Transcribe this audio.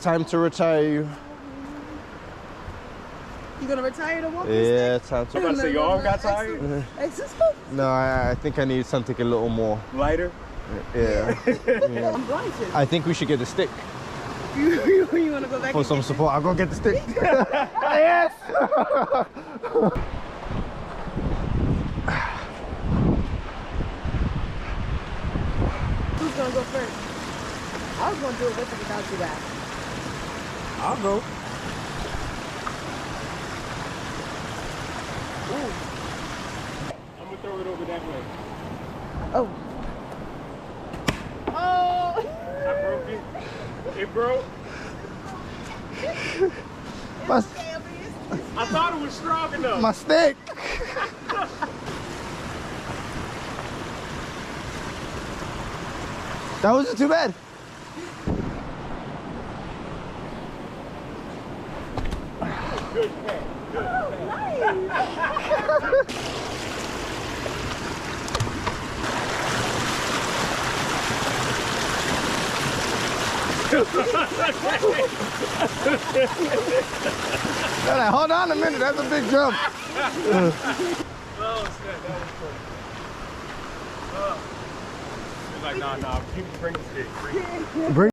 Time to retire you. You gonna retire to walk? Yeah, time to. I'm about to say your arm got tired. No, I think I need something a little more Lighter. Yeah. Yeah. I'm blinded. I think we should get a stick You wanna go back for and some get support. I'll go get the stick. Yes. Who's gonna go first? I was gonna do it with or without you guys. I'll go. Ooh. I'm gonna throw it over that way. Oh. Oh. I broke it. It broke. My, I thought it was strong enough. my stick. That wasn't too bad. Good catch. Good Hold on a minute, that's a big jump. Oh, snap. That was funny. It's like, nah, bring the stick. Bring it. Bring